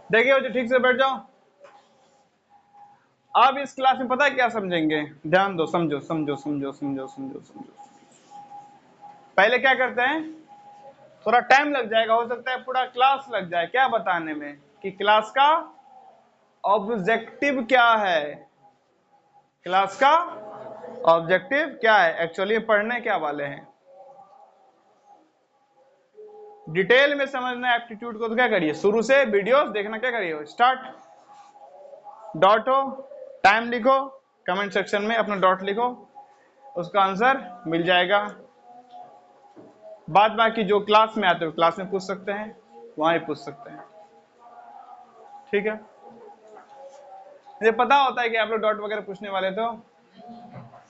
देखिए बच्चे ठीक से बैठ जाओ। अब इस क्लास में पता है क्या समझेंगे, ध्यान दो, समझो समझो समझो समझो समझो समझो। पहले क्या करते हैं, थोड़ा टाइम लग जाएगा, हो सकता है पूरा क्लास लग जाए क्या बताने में कि क्लास का ऑब्जेक्टिव क्या है, क्लास का ऑब्जेक्टिव क्या है, एक्चुअली पढ़ने क्या वाले हैं। डिटेल में समझना एप्टीट्यूड को तो क्या करिए, शुरू से वीडियोस देखना, क्या करिए, स्टार्ट, डॉट हो, टाइम लिखो, कमेंट सेक्शन में अपना डॉट लिखो, उसका आंसर मिल जाएगा। बाद बाकी जो क्लास में आते हो क्लास में पूछ सकते हैं, वहां ही पूछ सकते हैं, ठीक है। मुझे पता होता है कि आप लोग डॉट वगैरह पूछने वाले, तो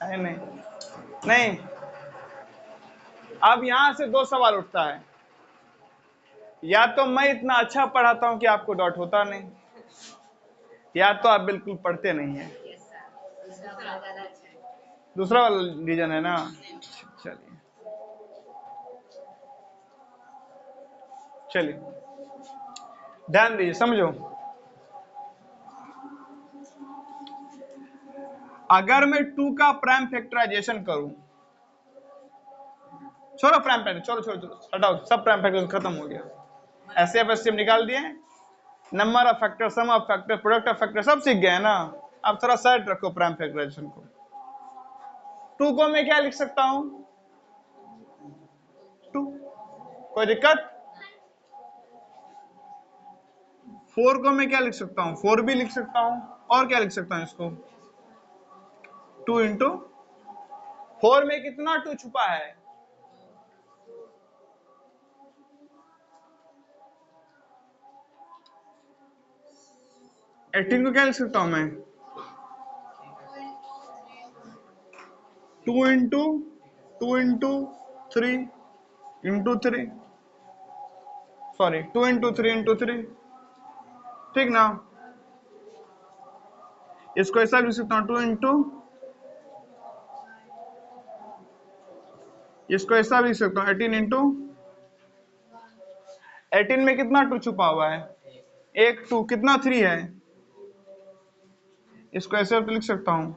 नहीं नहीं, अब यहां से दो सवाल उठता है, या तो मैं इतना अच्छा पढ़ाता हूं कि आपको डॉट होता नहीं, या तो आप बिल्कुल पढ़ते नहीं है। दूसरा वाला रीजन है ना। चलिए चलिए ध्यान दीजिए, समझो। अगर मैं 2 का प्राइम फैक्टराइजेशन करूं, छोड़ो प्राइम फैक्टर, छोड़ो छोड़ो छोड़ो, हटाओ, सब प्राइम फैक्टर खत्म हो गया। ऐसे एफएसएम निकाल दिए, number of factor, sum of factor, product of factor, सब सीख गए ना। अब थोड़ा साइड रखो प्राइम फैक्टराइजेशन को। 2 को मैं क्या लिख सकता हूं, 2, कोई दिक्कत। 4 को मैं क्या लिख सकता हूं, 4 भी लिख सकता हूं, और क्या लिख सकता हूं इसको, 2 इंटू 4 में कितना 2 छुपा है, 18 को क्या लिख सकता हूं मैं, 2 into 2 into 3 into 3, sorry 2 into 3 into 3, ठीक ना। इसको ऐसा भी लिख सकता हूं, 2 इंटू, इसको ऐसा भी लिख सकता हूं 18 इंटू, 18 में कितना 2 छुपा हुआ है, एक 2, कितना 3 है, इसको ऐसे भी लिख सकता हूं,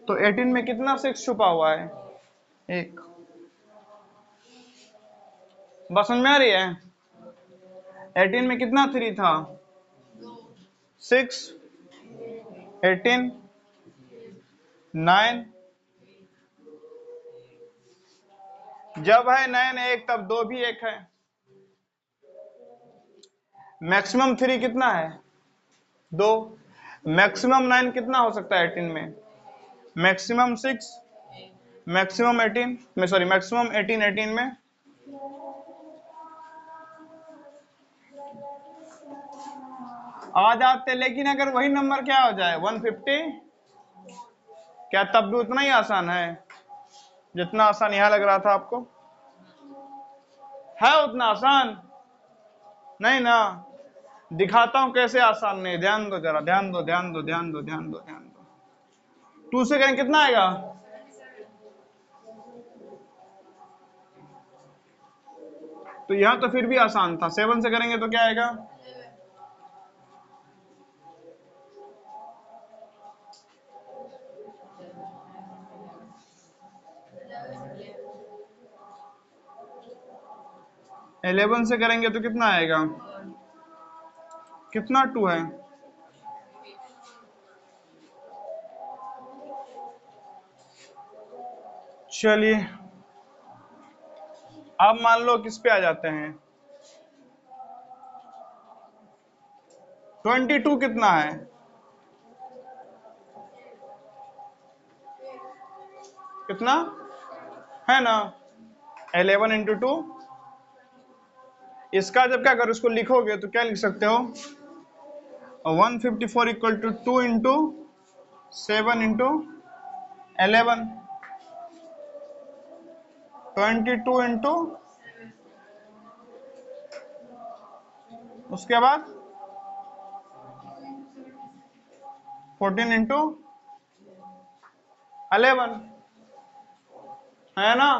तो 18 में कितना 6 छुपा हुआ है, एक। बस समझ में आ रही है, 18 में कितना 3 था, 6, 18, 9, जब है 9 1 तब 2 भी 1 है, मैक्सिमम 3 कितना है, 2, मैक्सिमम 9 कितना हो सकता है 18 में, मैक्सिमम 6, मैक्सिमम 18 में, सॉरी मैक्सिमम 18 18 में, आ जाते। लेकिन अगर वही नंबर क्या हो जाए 150, क्या तब भी उतना ही आसान है जितना आसान यहां लग रहा था आपको, है उतना आसान नहीं ना। दिखाता हूं कैसे आसान नहीं, ध्यान दो जरा, ध्यान दो ध्यान दो ध्यान दो ध्यान दो ध्यान दो। 2 से करेंगे कितना आएगा, तो यहां तो फिर भी आसान था, 7 से करेंगे तो क्या आएगा, 11 से करेंगे तो कितना आएगा, कितना 2 है, चलिए अब मान लो किस पे आ जाते हैं, 22 कितना है, कितना है ना, 11 इंटू 2, इसका जब क्या करो, इसको लिखोगे तो क्या लिख सकते हो, 154 equal to 2 into 7 into 11, 22 into, उसके बाद 14 इंटू 11, है ना।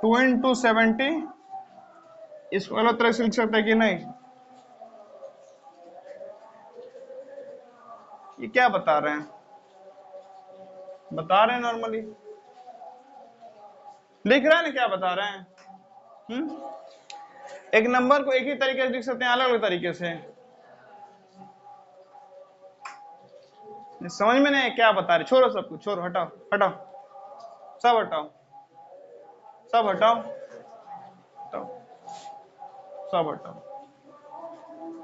2 इंटू 70, इसको अलग तरह से लिख सकते हैं कि नहीं? ये क्या बता रहे हैं? बता रहे हैं नॉर्मली लिख रहे हैं ना, क्या बता रहे हैं? एक नंबर को एक ही तरीके से लिख सकते हैं, अलग अलग तरीके से। समझ में नहीं क्या बता रहे? छोड़ो सब कुछ, छोड़ो, हटाओ हटाओ, सब हटाओ, सब हटाओ, हटाओ, सब हटाओ,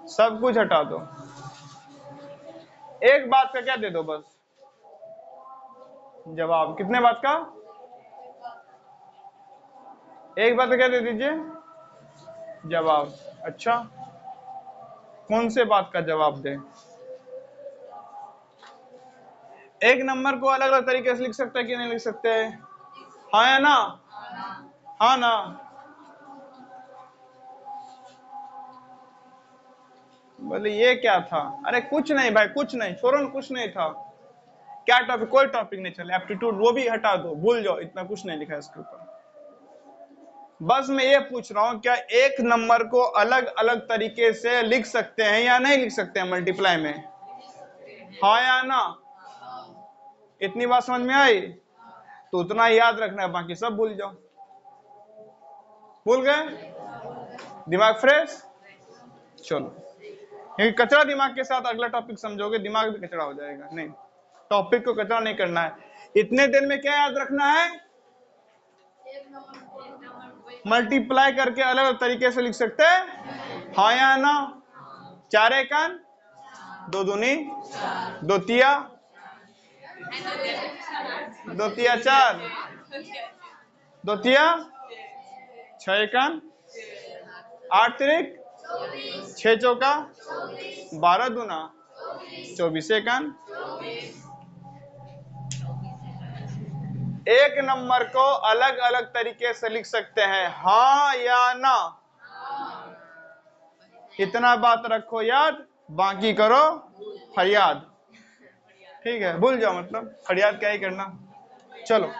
सब कुछ हटा दो। एक बात का क्या दे दो बस जवाब। कितने बात का? एक बात का क्या दे दीजिए? जवाब। अच्छा, कौन से बात का जवाब दे? एक नंबर को अलग अलग तरीके से लिख सकते हैं कि नहीं लिख सकते? हाँ या ना? हाँ ना? बोले ये क्या था? अरे कुछ नहीं भाई, कुछ नहीं, छोड़ो ना, कुछ नहीं था। क्या टॉपिक? कोई टॉपिक नहीं चले, एप्टीट्यूड वो भी हटा दो, भूल जाओ, इतना कुछ नहीं लिखा है इसके ऊपर। बस मैं ये पूछ रहा हूं, क्या एक नंबर को अलग अलग तरीके से लिख सकते हैं या नहीं लिख सकते हैं मल्टीप्लाई में? हाँ या ना? इतनी बात समझ में आई? तो उतना याद रखना है, बाकी सब भूल जाओ। भूल गए? दिमाग फ्रेश? चलो, क्योंकि कचरा दिमाग के साथ अगला टॉपिक समझोगे, दिमाग भी कचरा हो जाएगा। नहीं, टॉपिक को कचरा नहीं करना है। इतने दिन में क्या याद रखना है? मल्टीप्लाई करके अलग अलग तरीके से लिख सकते हैं, हाँ या ना? 4 एकन 2 दूनी 2 तिया 2 तिया 4 2 तिया 6 एकन 8 तिरिक 6 चौका 12 दूना 24 एकन। एक नंबर को अलग अलग तरीके से लिख सकते हैं, हाँ या ना? इतना बात रखो याद, बाकी करो फरियाद। ठीक है, भूल जाओ, मतलब फरियाद क्या ही करना। चलो,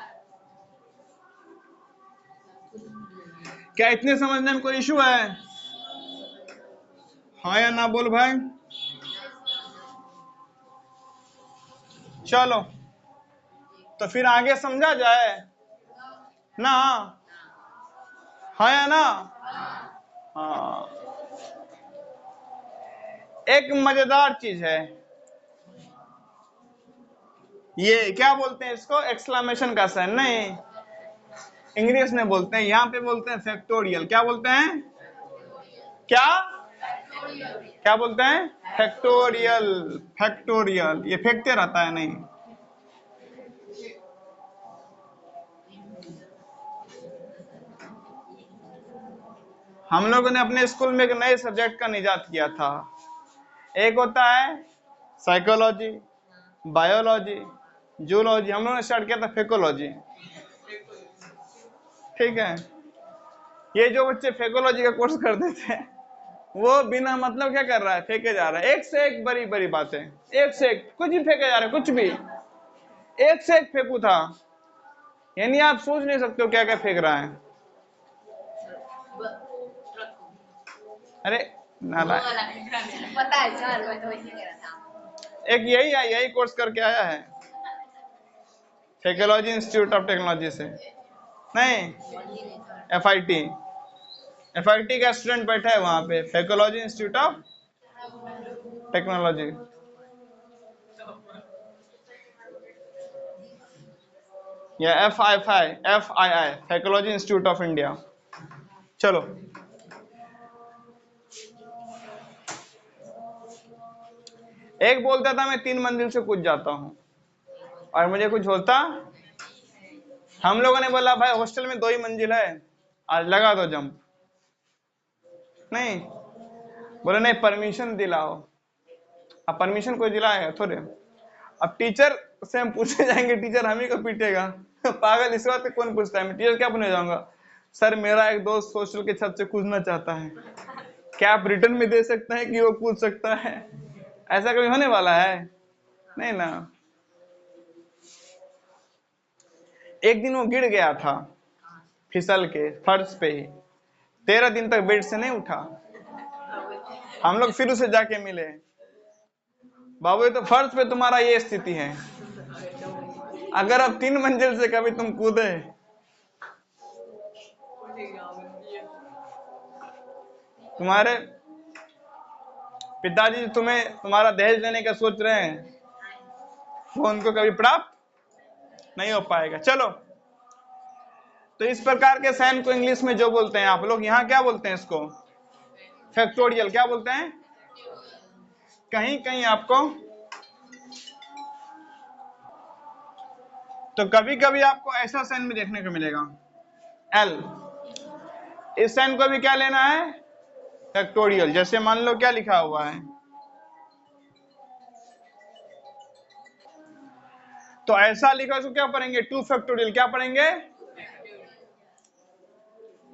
क्या इतने समझने में कोई इशू है? हाँ या ना बोल भाई। चलो, तो फिर आगे समझा जाए ना? हाँ या ना? हाँ, एक मजेदार चीज है, ये क्या बोलते हैं इसको? एक्सक्लेमेशन का साइन नहीं, इंग्लिश में बोलते हैं, यहाँ पे बोलते हैं फैक्टोरियल। क्या बोलते हैं? क्या क्या बोलते हैं? फैक्टोरियल। फैक्टोरियल, ये फेंकते रहता है नहीं। हम लोगों ने अपने स्कूल में एक नए सब्जेक्ट का निजात किया था। एक होता है साइकोलॉजी, बायोलॉजी, जूलॉजी। हम लोगों ने स्टार्ट किया था फेकोलॉजी। ठीक है, ये जो बच्चे फेकोलॉजी का कोर्स करते थे, वो बिना मतलब क्या कर रहा है? फेंके जा रहा है, एक से एक बड़ी बड़ी बातें, एक से एक कुछ भी फेंके जा रहे हैं, कुछ भी एक से एक फेंकू था। यानी आप सोच नहीं सकते हो क्या क्या फेंक रहा है। अरे नालायक, पता है सर, मैं तो वही कह रहा था। एक यही कोर्स करके आया है साइकोलॉजी इंस्टीट्यूट ऑफ टेक्नोलॉजी से। नहीं, FIT का स्टूडेंट बैठा है वहां पे, साइकोलॉजी इंस्टीट्यूट ऑफ टेक्नोलॉजी। या FII psychology institute of India. चलो, एक बोलता था मैं 3 मंजिल से कूद जाता हूं और मुझे कुछ होता। हम लोगों ने बोला भाई हॉस्टल में 2 ही मंजिल है, आज लगा दो जंप। नहीं, बोले नहीं परमिशन दिलाओ। अब परमिशन कोई दिलाएगा थोड़े? अब टीचर से हम पूछे जाएंगे, टीचर हम ही को पीटेगा। पागल, इस बात पे कौन पूछता है? मैं टीचर क्या पूछने जाऊंगा? सर मेरा एक दोस्त हॉस्टल के छत से कूदना चाहता है, क्या आप रिटर्न में दे सकते हैं कि वो कूद सकता है? ऐसा कभी होने वाला है? नहीं ना। एक दिन वो गिर गया था, फिसल के फर्श पे ही 13 दिन तक बेड से नहीं उठा। हम लोग फिर उसे जाके मिले, बाबू ये तो फर्श पे तुम्हारा ये स्थिति है, अगर अब 3 मंजिल से कभी तुम कूदे। तुम्हारे पिताजी तुम्हें तुम्हारा दहेज लेने का सोच रहे हैं, वो उनको कभी प्राप्त नहीं हो पाएगा। चलो, तो इस प्रकार के साइन को इंग्लिश में जो बोलते हैं आप लोग यहाँ क्या बोलते हैं, इसको फैक्टोरियल क्या बोलते हैं। कहीं कहीं आपको तो कभी कभी आपको ऐसा साइन भी देखने को मिलेगा एल, इस साइन को भी क्या लेना है, फैक्टोरियल। जैसे मान लो क्या लिखा हुआ है, तो ऐसा लिखा उसको क्या पढ़ेंगे, 2 फैक्टोरियल क्या पढ़ेंगे,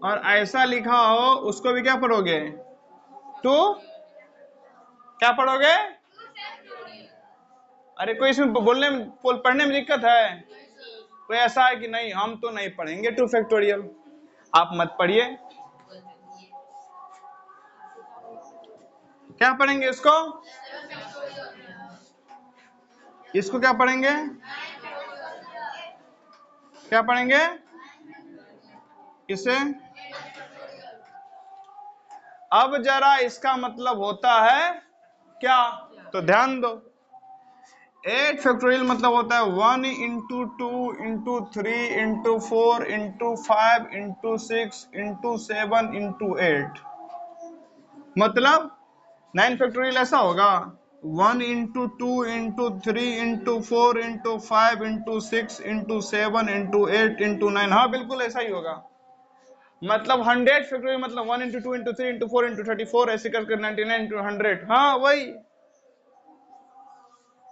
और ऐसा लिखा हो उसको भी क्या पढ़ोगे, 2 क्या पढ़ोगे। अरे कोई इसमें बोलने में पढ़ने में दिक्कत है, कोई ऐसा है कि नहीं हम तो नहीं पढ़ेंगे 2 फैक्टोरियल, आप मत पढ़िए। क्या पढ़ेंगे इसको, इसको क्या पढ़ेंगे, क्या पढ़ेंगे इसे। अब जरा इसका मतलब होता है क्या, तो ध्यान दो, 8 फैक्टोरियल मतलब होता है 1 into 2 into 3 into 4 into 5 into 6 into 7 into 8, मतलब 9 फैक्टोरियल ऐसा होगा 1 into 2 into 3 into 4 into 5 into 6 into 7 into 8 into 9। हाँ बिल्कुल ऐसा ही होगा, मतलब 100 फैक्टोरियल मतलब 1 इंटू 2 इंटू 3 इंटू 4 इंटू 34 ऐसे करके 99 इंटू 100। हाँ वही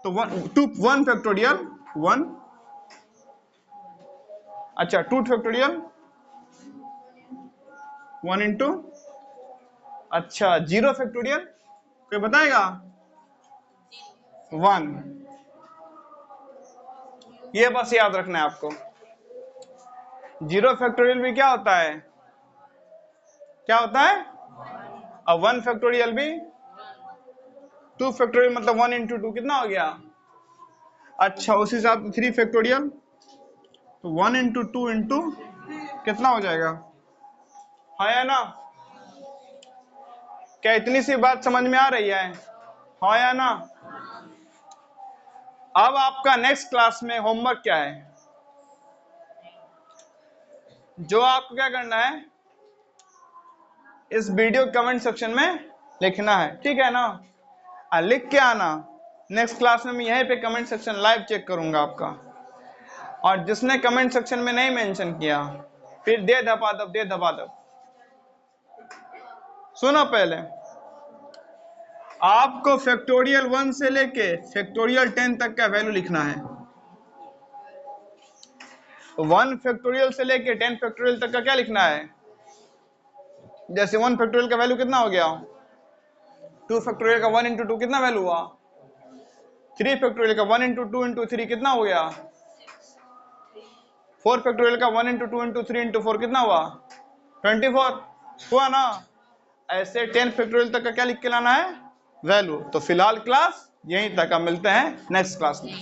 तो 1 फैक्टोरियल 1, अच्छा 2 फैक्टोरियल 1 इंटू, अच्छा 0 फैक्टोरियल कोई बताएगा 1, ये बस याद रखना है आपको। 0 फैक्टोरियल भी क्या होता है, क्या होता है, अब 1 फैक्टोरियल भी 2 फैक्टोरियल मतलब 1 इंटू 2 कितना हो गया, अच्छा उसी हिसाब से 3 फैक्टोरियल तो 1 इंटू 2 इंटू कितना हो जाएगा, हाँ या ना, क्या इतनी सी बात समझ में आ रही है, हाँ या ना। अब आपका नेक्स्ट क्लास में होमवर्क क्या है, जो आपको क्या करना है, इस वीडियो कमेंट सेक्शन में लिखना है, ठीक है ना, लिख के आना। नेक्स्ट क्लास में मैं यहीं पे कमेंट सेक्शन लाइव चेक करूंगा आपका, और जिसने कमेंट सेक्शन में नहीं मेंशन किया फिर दे धपाधप दे धपाधप। सुनो, पहले आपको फैक्टोरियल 1 से लेके फैक्टोरियल 10 तक का वैल्यू लिखना है, 1 फैक्टोरियल से लेके 10 फैक्टोरियल तक का क्या लिखना है। जैसे 1 फैक्टोरियल का वैल्यू कितना हो गया, 2 फैक्टोरियल का 1 इंटू 2 कितना वैल्यू हुआ, 3 फैक्टोरियल का 1 इंटू 2 इंटू 3 कितना हो गया, 4 फैक्टोरियल का 1 इंटू 2 इंटू 3 इंटू 4 कितना हुआ, 24 हुआ ना। ऐसे 10 फैक्टोरियल तक का क्या लिख के लाना है, वैल्यू। तो फिलहाल क्लास यहीं तक, अब मिलते हैं नेक्स्ट क्लास में।